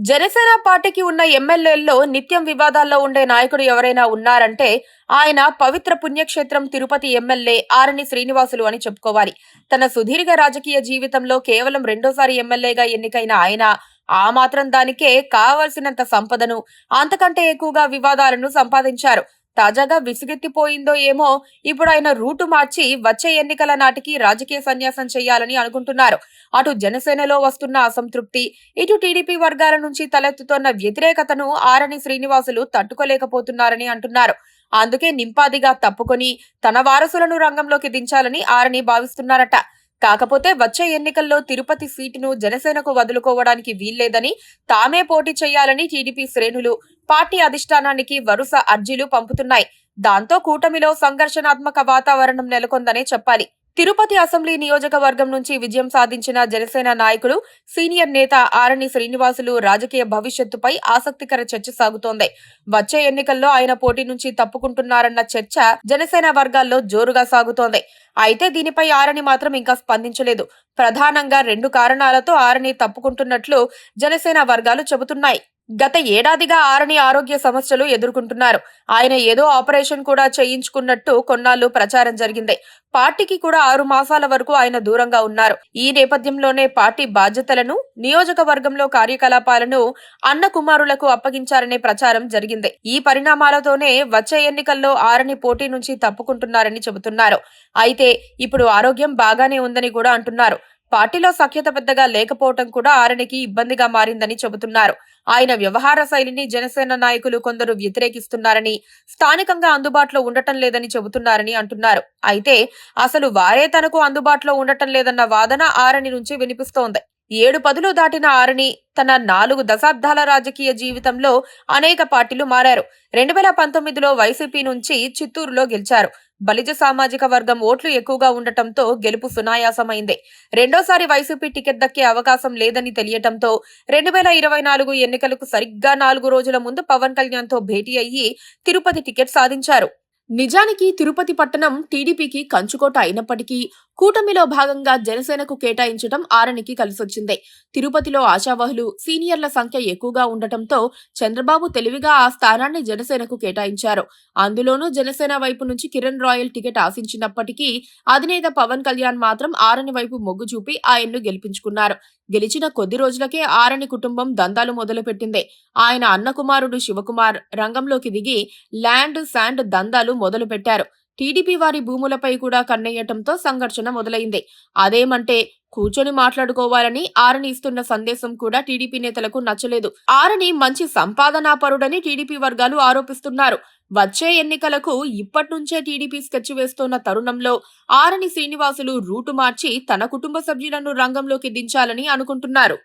జనసేన పార్టీకి ఉన్న ఎమ్మెల్యేల్లో నిత్యం వివాదాల్లో ఉండే నాయకుడు ఎవరైనా ఉన్నారంటే ఆయన పవిత్ర పుణ్యక్షేత్రం తిరుపతి ఎమ్మెల్యే ఆరణి శ్రీనివాసులు అని చెప్పుకోవాలి. తన సుదీర్ఘ రాజకీయ జీవితంలో కేవలం రెండోసారి ఎమ్మెల్యేగా ఎన్నికైన ఆయన ఆ మాత్రం దానికే కావలసినంత సంపదను, అంతకంటే ఎక్కువగా వివాదాలను సంపాదించారు. తాజాగా విసుగెత్తిపోయిందో ఏమో ఇప్పుడు ఆయన రూటు మార్చి వచ్చే ఎన్నికల నాటికి రాజకీయ సన్యాసం చేయాలని అనుకుంటున్నారు. అటు జనసేనలో వస్తున్న అసంతృప్తి, ఇటు టీడీపీ వర్గాల నుంచి తలెత్తుతోన్న వ్యతిరేకతను ఆరణి శ్రీనివాసులు తట్టుకోలేకపోతున్నారని అంటున్నారు. అందుకే నింపాదిగా తప్పుకొని తన వారసులను రంగంలోకి దించాలని ఆరణి భావిస్తున్నారట. కాకపోతే వచ్చే ఎన్నికల్లో తిరుపతి సీటును జనసేనకు వదులుకోవడానికి వీల్లేదని, తామే పోటీ చేయాలని టీడీపీ శ్రేణులు పార్టీ అధిష్టానానికి వరుస అర్జీలు పంపుతున్నాయి. దాంతో కూటమిలో సంఘర్షణాత్మక వాతావరణం నెలకొందనే చెప్పాలి. తిరుపతి అసెంబ్లీ నియోజకవర్గం నుంచి విజయం సాధించిన జనసేన నాయకుడు, సీనియర్ నేత ఆరణి శ్రీనివాసులు రాజకీయ భవిష్యత్తుపై ఆసక్తికర చర్చ సాగుతోంది. వచ్చే ఎన్నికల్లో ఆయన పోటీ నుంచి తప్పుకుంటున్నారన్న చర్చ జనసేన వర్గాల్లో జోరుగా సాగుతోంది. అయితే దీనిపై ఆరణి మాత్రం ఇంకా స్పందించలేదు. ప్రధానంగా 2 కారణాలతో ఆరణి తప్పుకుంటున్నట్లు జనసేన వర్గాలు చెబుతున్నాయి. గత ఏడాదిగా ఆరణి ఆరోగ్య సమస్యలు ఎదుర్కొంటున్నారు. ఆయన ఏదో ఆపరేషన్ కూడా చేయించుకున్నట్టు కొన్నాళ్లు ప్రచారం జరిగింది. పార్టీకి కూడా 6 మాసాల వరకు ఆయన దూరంగా ఉన్నారు. ఈ నేపథ్యంలోనే పార్టీ బాధ్యతలను, నియోజకవర్గంలో కార్యకలాపాలను అన్న కుమారులకు అప్పగించారనే ప్రచారం జరిగింది. ఈ పరిణామాలతోనే వచ్చే ఎన్నికల్లో ఆరణి పోటీ నుంచి తప్పుకుంటున్నారని చెబుతున్నారు. అయితే ఇప్పుడు ఆరోగ్యం బాగానే ఉందని కూడా అంటున్నారు. పార్టీలో సఖ్యత పెద్దగా లేకపోవటం కూడా ఆరణికి ఇబ్బందిగా మారిందని చెబుతున్నారు. ఆయన వ్యవహార శైలిని జనసేన నాయకులు కొందరు వ్యతిరేకిస్తున్నారని, స్థానికంగా అందుబాటులో ఉండటం లేదని చెబుతున్నారని అంటున్నారు. అయితే అసలు వారే తనకు అందుబాటులో ఉండటం లేదన్న వాదన ఆరణి నుంచి వినిపిస్తోంది. 7 పదులు దాటిన ఆరణి తన 4 దశాబ్దాల రాజకీయ జీవితంలో అనేక పార్టీలు మారారు. 2019లో వైసీపీ నుంచి చిత్తూరులో గెలిచారు. బలిజ సామాజిక వర్గం ఓట్లు ఎక్కువగా ఉండటంతో గెలుపు సునాయాసమైంది. రెండోసారి వైసీపీ టికెట్ దక్కే అవకాశం లేదని తెలియటంతో 2024 ఎన్నికలకు సరిగ్గా 4 రోజుల ముందు పవన్ కళ్యాణ్ తో భేటీ అయ్యి తిరుపతి టికెట్ సాధించారు. నిజానికి తిరుపతి పట్టణం టీడీపీకి కంచుకోట అయినప్పటికీ కూటమిలో భాగంగా జనసేనకు కేటాయించడం ఆరణికి కలిసొచ్చింది. తిరుపతిలో ఆశావహులు, సీనియర్ల సంఖ్య ఎక్కువగా ఉండటంతో చంద్రబాబు తెలివిగా ఆ స్థానాన్ని జనసేనకు కేటాయించారు. అందులోనూ జనసేన వైపు నుంచి కిరణ్ రాయల్ టికెట్ ఆశించినప్పటికీ అధినేత పవన్ కళ్యాణ్ మాత్రం ఆరణి వైపు మొగ్గు చూపి ఆయన్ను గెలిపించుకున్నారు. గెలిచిన కొద్ది రోజులకే ఆరణి కుటుంబం దందాలు మొదలుపెట్టింది. ఆయన అన్న కుమారుడు శివకుమార్ రంగంలోకి దిగి ల్యాండ్, శాండ్ దందాలు మొదలుపెట్టారు. టీడీపీ వారి భూములపై కూడా కన్నెయ్యటంతో సంఘర్షణ మొదలైంది. అదేమంటే కూర్చొని మాట్లాడుకోవాలని ఆరణి ఇస్తున్న సందేశం కూడా టీడీపీ నేతలకు నచ్చలేదు. ఆరణి మంచి సంపాదనాపరుడని టీడీపీ వర్గాలు ఆరోపిస్తున్నారు. వచ్చే ఎన్నికలకు ఇప్పట్నుంచే టీడీపీ స్కెచ్ వేస్తోన్న తరుణంలో ఆరణి శ్రీనివాసులు రూటు మార్చి తన కుటుంబ సభ్యులను రంగంలోకి దించాలని అనుకుంటున్నారు.